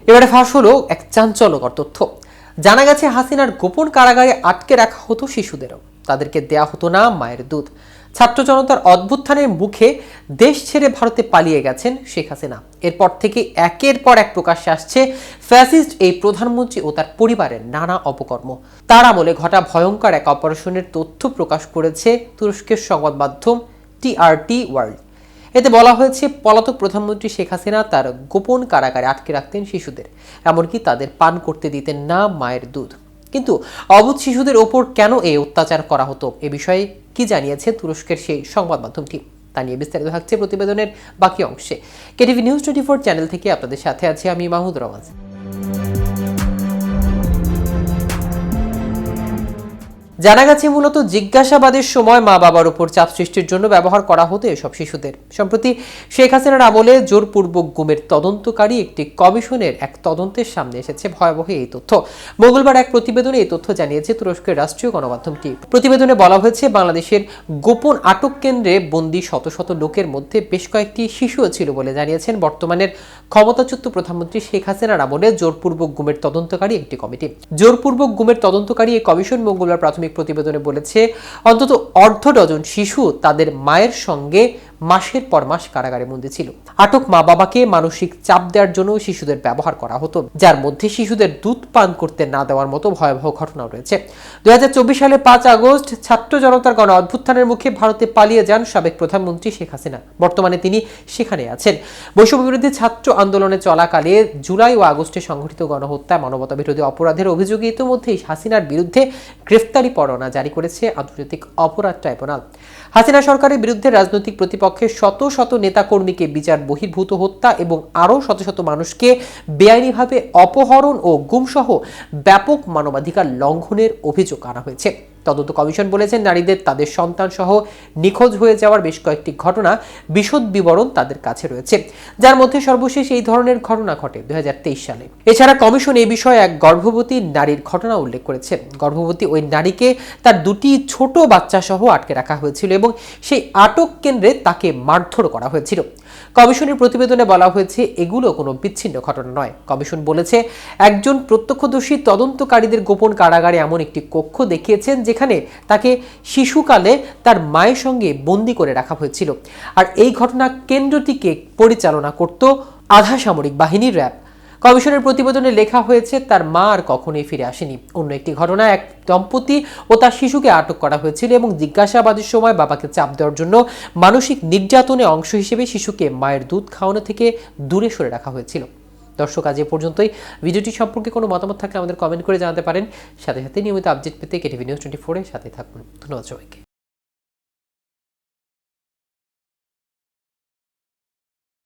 এবারে ফাঁস হলো এক চাঞ্চল্যকর তথ্য। জানা গেছে হাসিনার গোপন কারাগারে আটকে রাখা হতো শিশুদেরও, তাদেরকে দেয়া হতো না মায়ের দুধ। ছাত্র জনতার অভ্যুত্থানের মুখে দেশ ছেড়ে ভারতে পালিয়ে গেছেন শেখ হাসিনা। এরপর থেকে একের পর এক প্রকাশ্যে আসছে ফ্যাসিস্ট এই প্রধানমন্ত্রী ও তার পরিবারের নানা অপকর্ম। তার আমলে ঘটা ভয়ঙ্কর এক অপারেশনের তথ্য প্রকাশ করেছে তুরস্কের সংবাদ মাধ্যম টিআরটি ওয়ার্ল্ড। এতে বলা হয়েছে, পলাতক প্রধানমন্ত্রী শেখ হাসিনা তার গোপন কারাগারে আটকে রাখতেন শিশুদের, এমনকি তাদের পান করতে দিতেন না মায়ের দুধ। কিন্তু অবুঝ শিশুদের ওপর কেন এই অত্যাচার করা হতো, এ বিষয়ে কি জানিয়েছে তুরস্কের সেই সংবাদ মাধ্যমটি, তা নিয়ে বিস্তারিত থাকছে প্রতিবেদনের বাকি অংশে। কেটিভি নিউজ 24 চ্যানেল থেকে আপনাদের সাথে আছি আমি মাহমুদ রওয়াজ। জানা গেছে, মূলত জিজ্ঞাসাবাদের সময় মা বাবার উপর চাপ সৃষ্টির জন্য ব্যবহার করা হতো এসব শিশুদের। সম্প্রতি শেখ হাসিনার আমলে জোরপূর্বক গুমের তদন্তকারী একটি কমিশনের এক তদন্তের সামনে এসেছে ভয়াবহ এই তথ্য। মঙ্গলবার এক প্রতিবেদনে এই তথ্য জানিয়েছে তুরস্কের রাষ্ট্রীয় গণমাধ্যমটি। প্রতিবেদনে বলা হয়েছে, বাংলাদেশের গোপন আটক কেন্দ্রে বন্দী শত শত লোকের মধ্যে বেশ কয়েকটি শিশুও ছিল বলে জানিয়েছেন বর্তমানের ক্ষমতাচ্যুত প্রধানমন্ত্রী শেখ হাসিনার আমলে জোরপূর্বক গুমের তদন্তকারী একটি কমিটি। জোরপূর্বক গুমের তদন্তকারী এই কমিশন মঙ্গলবার প্রাথমিক প্রতিবেদনে বলেছে, অন্তত অর্ধ ডজন শিশু তাদের মায়ের সঙ্গে মাসের পর মাস কারাগারে বন্দী ছিল। আটক মা বাবাকে মানসিক চাপ দেওয়ার জন্য শিশুদের ব্যবহার করা হতো, যার মধ্যে শিশুদের দুধ পান করতে না দেওয়ার মতো ভয়াবহ ঘটনাও রয়েছে। 2024 সালে 5 আগস্ট ছাত্র জনতার গণ অভ্যুত্থানের মুখে ভারতে পালিয়ে যান সাবেক প্রধানমন্ত্রী শেখ হাসিনা। বর্তমানে তিনি সেখানে আছেন। বৈষম্য বিরোধী ছাত্র আন্দোলনে চলাকালে জুলাই ও আগস্টে সংঘটিত গণহত্যা, মানবতা বিরোধী অপরাধের অভিযোগে ইতিমধ্যেই হাসিনার বিরুদ্ধে গ্রেফতারি পরোয়ানা জারি করেছে আন্তর্জাতিক অপরাধ ট্রাইব্যুনাল। হাসিনা সরকারের বিরুদ্ধে রাজনৈতিক প্রতিপক্ষের শত শত নেতাকর্মীকে বিচার বহির্ভূত হত্যা এবং আরও শত শত মানুষকে বেআইনিভাবে অপহরণ ও গুমসহ ব্যাপক মানবাধিকার লঙ্ঘনের অভিযোগ আনা হয়েছে। তদন্ত কমিশন বলেছেন, নারীদের তাদের সন্তান সহ নিখোঁজ হয়ে যাওয়ার বেশ কয়েকটি ঘটনা বিশদ বিবরণ তাদের কাছে রয়েছে, যার মধ্যে সর্বশেষ এই ধরনের ঘটনা ঘটে 2023 সালে। এছাড়া কমিশন এই বিষয়ে এক গর্ভবতী নারীর ঘটনা উল্লেখ করেছে। গর্ভবতী ওই নারীকে তার দুটি ছোট বাচ্চা সহ আটকে রাখা হয়েছিল এবং সেই আটক কেন্দ্রে তাকে মারধর করা হয়েছিল। কমিশনের প্রতিবেদনে বলা হয়েছে, এগুলো কোনো বিচ্ছিন্ন ঘটনা নয়। কমিশন বলেছে, একজন প্রত্যক্ষদর্শী তদন্তকারীদের গোপন কারাগারে এমন একটি কক্ষ দেখিয়েছেন যেখানে তাকে শিশুকালে তার মায়ের সঙ্গে বন্দী করে রাখা হয়েছিল। আর এই ঘটনা কেন্দ্রটিকে পরিচালনা করত আধা সামরিক বাহিনীর র্যাব। কমিশনের প্রতিবেদনে লেখা হয়েছে, তার মা আর কখনোই ফিরে আসেনি। অন্য একটি ঘটনা, এক দম্পতি ও তার শিশুকে আটক করা হয়েছিল এবং জিজ্ঞাসাবাদের সময় বাবাকে চাপ দেওয়ার জন্য মানসিক নির্যাতনের অংশ হিসেবে শিশুকে মায়ের দুধ খাওয়ানো থেকে দূরে সরে রাখা হয়েছিল। দর্শক, আজ এ পর্যন্তই। ভিডিওটি সম্পর্কে কোনো মতামত থাকলে আমাদের কমেন্ট করে জানাতে পারেন। সাথে সাথে নিয়মিত আপডেট পেতে কেটিভি নিউজ 24 এর সাথে থাকুন। ধন্যবাদ সবাইকে।